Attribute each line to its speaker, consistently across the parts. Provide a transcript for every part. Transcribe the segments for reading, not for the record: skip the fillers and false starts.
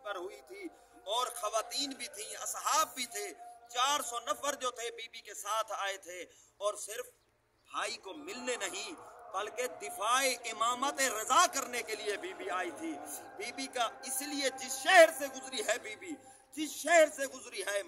Speaker 1: پر ہوئی تھی اور خواتین بھی تھیں، اصحاب بھی تھے، 400 نفر جو تھے بی بی کے ساتھ آئے تھے، اور صرف بھائی کو ملنے نہیں بلکہ دفاع امامت رضا کرنے کے لیے بی بی آئی تھی۔ بی بی کا اس لیے جس شہر سے گزری ہے بی بی، جس شہر سے گزری ہے،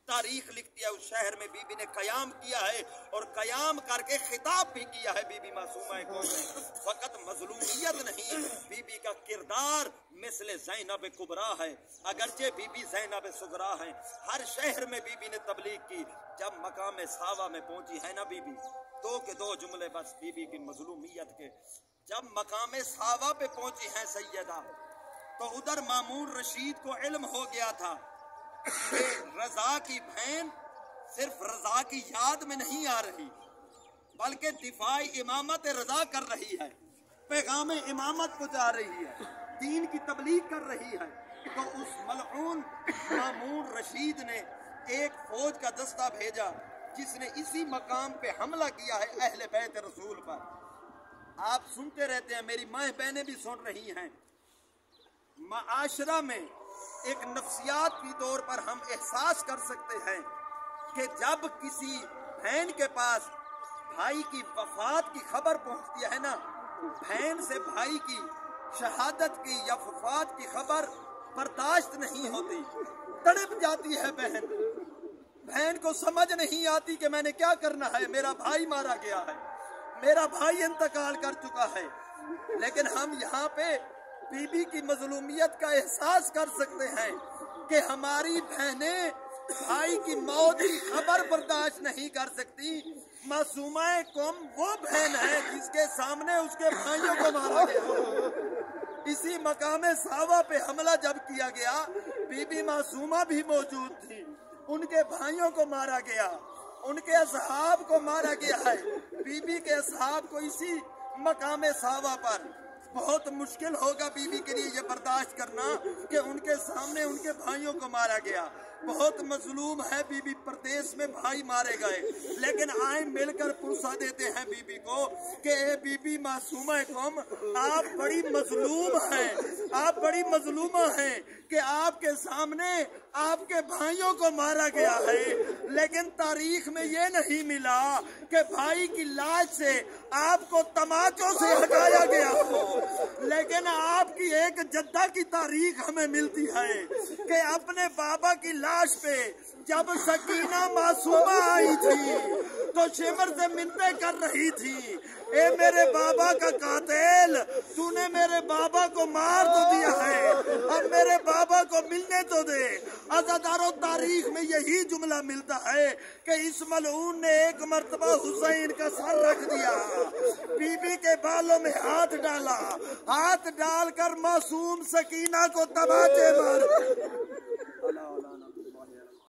Speaker 1: تاریخ لکھتی ہے اس شہر میں بی بی نے قیام کیا ہے، اور قیام کر کے خطاب بھی کیا ہے بی بی معصومہ کو نے۔ فقط مظلومیت نہیں، بی بی کا کردار مثل زینب کبریٰ ہے، اگرچہ بی بی زینب صغریٰ ہیں۔ ہر شہر میں بی بی نے تبلیغ کی۔ جب مقام ساوا میں پہنچی ہے نا بی بی، دو کے دو جملے بس بی بی کی مظلومیت کے، جب مقام ساوا پہ پہنچی ہیں سیدہ، تو ادھر مامون رشید کو علم ہو گیا تھا کہ رضا کی بہن صرف رضا کی یاد میں نہیں آ رہی بلکہ دفاع امامت رضا کر رہی ہے، پیغام امامت کو جا رہی ہے، دین کی تبلیغ کر رہی ہے۔ تو اس ملعون مامون رشید نے ایک فوج کا دستہ بھیجا جس نے اسی مقام پہ حملہ کیا ہے اہل بیت رسول پر۔ آپ سنتے رہتے ہیں، میری ماں بہنیں بھی سن رہی ہیں، معاشرہ میں ایک نفسیات کی طور پر ہم احساس کر سکتے ہیں کہ جب کسی بہن کے پاس بھائی کی وفات کی خبر پہنچتی ہے نا، بہن سے بھائی کی شہادت کی یا وفات کی خبر برداشت نہیں ہوتی، تڑپ جاتی ہے بہن۔ بہن کو سمجھ نہیں آتی کہ میں نے کیا کرنا ہے، میرا بھائی مارا گیا ہے، میرا بھائی انتقال کر چکا ہے۔ لیکن ہم یہاں پہ بی بی کی مظلومیت کا احساس کر سکتے ہیں کہ ہماری بہنیں بھائی کی موت کی خبر برداشت نہیں کر سکتی۔ معصومہ قوم وہ بہن ہے جس کے سامنے اس کے بھائیوں کو مارا گیا۔ اسی مقام ساوا پہ حملہ جب کیا گیا، بی بی معصومہ بھی موجود تھی، ان کے بھائیوں کو مارا گیا، ان کے اصحاب کو مارا گیا ہے۔ بی بی کے اصحاب کو اسی مقام ساوا پر بہت مشکل ہوگا بی بی کے لیے یہ برداشت کرنا کہ ان کے سامنے ان کے بھائیوں کو مارا گیا۔ بہت مظلوم ہے بی بی، پردیس میں بھائی مارے گئے، لیکن آئیں مل کر پرسہ دیتے ہیں بی بی کو کہ اے بی بی معصومہ قوم، آپ بڑی مظلوم ہیں، آپ بڑی مظلومہ ہیں کہ آپ کے سامنے آپ کے بھائیوں کو مارا گیا ہے، لیکن تاریخ میں یہ نہیں ملا کہ بھائی کی لاش سے آپ کو تماچوں سے ہٹایا گیا ہو۔ لیکن آپ کی ایک جدہ کی تاریخ ہمیں ملتی ہے کہ اپنے بابا کی لاش پہ جب سکینہ معصومہ آئی تھی تو شمر سے منتیں کر رہی تھی، اے میرے بابا کا قاتل، تو نے میرے بابا کو مار تو دیا ہے، اب میرے بابا کو ملنے تو دے۔ عزادارو، تاریخ میں یہی جملہ ملتا ہے کہ اس ملعون نے ایک مرتبہ حسین کا سر رکھ دیا، بی بی کے بالوں میں ہاتھ ڈالا، ہاتھ ڈال کر معصوم سکینہ کو تماچے مار